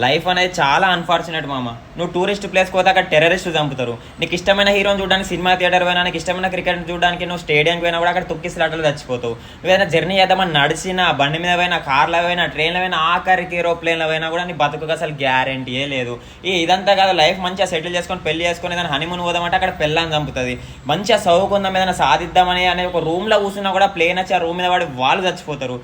Life అనేది చాలా unfortunate మామ. నువ్వు టూరిస్ట్ ప్లేస్ పోతే అక్కడ టెర్రరిస్టు చంపుతారు. నీకు ఇష్టమైన హీరోని చూడడానికి సినిమా థియేటర్ పోయినా, నీకు ఇష్టమైన క్రికెట్ చూడడానికి నువ్వు స్టేడియంకి పోయినా కూడా అక్కడ తొక్కిసలాటలు చచ్చిపోతావు. నువ్వేదైనా జర్నీ చేద్దామని నడిచినా, బండి మీద పోయినా, కార్లో పోయినా, ట్రైన్లో పోయినా, ఆఖరికి ఏరోప్లేన్లో పోయినా కూడా నీ బతుకు అసలు గ్యారెంటీయే లేదు. ఇదంతా కాదు, లైఫ్ మంచిగా సెటిల్ చేసుకొని పెళ్లి చేసుకొని ఏదైనా హనీమూన్ పోదామంటే అక్కడ పెళ్ళని చంపుతుంది. మంచిగా చదువుకుందాం, ఏదైనా సాధిద్దామని అనే ఒక రూమ్లో కూర్చున్నా కూడా ప్లేన్ వచ్చి ఆ రూమ్ మీద వాడి వాళ్ళు చచ్చిపోతారు.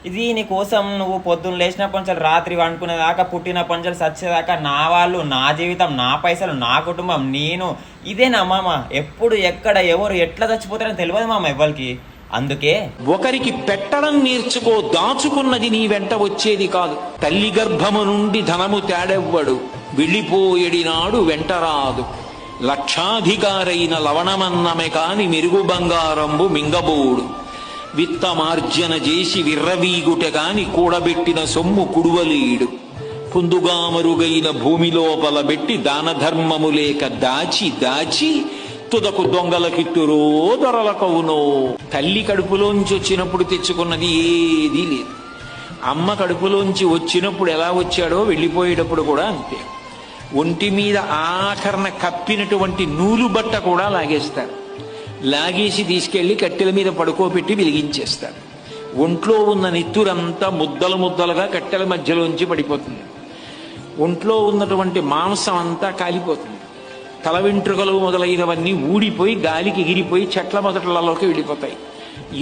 ఇది నీ కోసం నువ్వు పొద్దున్న లేచినప్పటి నుంచి రాత్రి వండుకునేదాకా, పుట్టినప్పటి నుంచి చచ్చేదాకా నా వాళ్ళు, నా జీవితం, నా పైసలు, నా కుటుంబం, నేను, ఇదేనా మామ? ఎప్పుడు ఎక్కడ ఎవరు ఎట్లా చచ్చిపోతారని తెలియదు మామ ఎవ్వరికి. అందుకే ఒకరికి పెట్టడం నేర్చుకో, దాచుకున్నది నీ వెంట వచ్చేది కాదు. తల్లి గర్భము నుండి ధనము తేడెవ్వడు, వెళ్ళిపోయేడినాడు వెంటరాదు. లక్షాధికారైన లవణమన్నమే కాని మెరుగు బంగారంబు మింగబోడు. విత్తమార్జన చేసి విర్రవీగుట కాని కూడబెట్టిన సొమ్ము కుడువలేడు. పుందుగామరుగైన భూమి లోపల పెట్టి దాన ధర్మము లేక దాచి దాచి తుదకు దొంగలకిత్తురో దొరలకవునో. తల్లి కడుపులోంచి వచ్చినప్పుడు తెచ్చుకున్నది ఏదీ లేదు. అమ్మ కడుపులోంచి వచ్చినప్పుడు ఎలా వచ్చాడో వెళ్ళిపోయేటప్పుడు కూడా అంతే. ఒంటి మీద ఆఖరణ కప్పినటువంటి నూలు బట్ట కూడా లాగేస్తారు. లాగేసి తీసుకెళ్లి కట్టెల మీద పడుకోబెట్టి వెలిగించేస్తారు. ఒంట్లో ఉన్న నెత్తురంతా ముద్దలు ముద్దలుగా కట్టెల మధ్యలోంచి పడిపోతుంది. ఒంట్లో ఉన్నటువంటి మాంసం అంతా కాలిపోతుంది. తల వెంట్రుకలు మొదలైనవన్నీ ఊడిపోయి గాలికి ఎగిరిపోయి చెట్ల మొదట్లలోకి వెళ్ళిపోతాయి.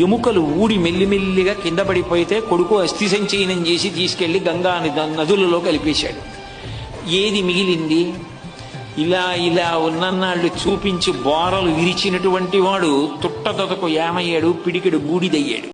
ఎముకలు ఊడి మెల్లిమెల్లిగా కింద పడిపోతే కొడుకు అస్థి సంచయనం చేసి తీసుకెళ్లి గంగా నదులలో కలిపేశాడు. ఏది మిగిలింది? ఇలా ఇలా ఉన్నన్నాళ్ళు చూపించి బోరలు విరిచినటువంటి వాడు తుట్టతొతకు ఏమయ్యాడు? పిడికెడు బూడిదయ్యాడు.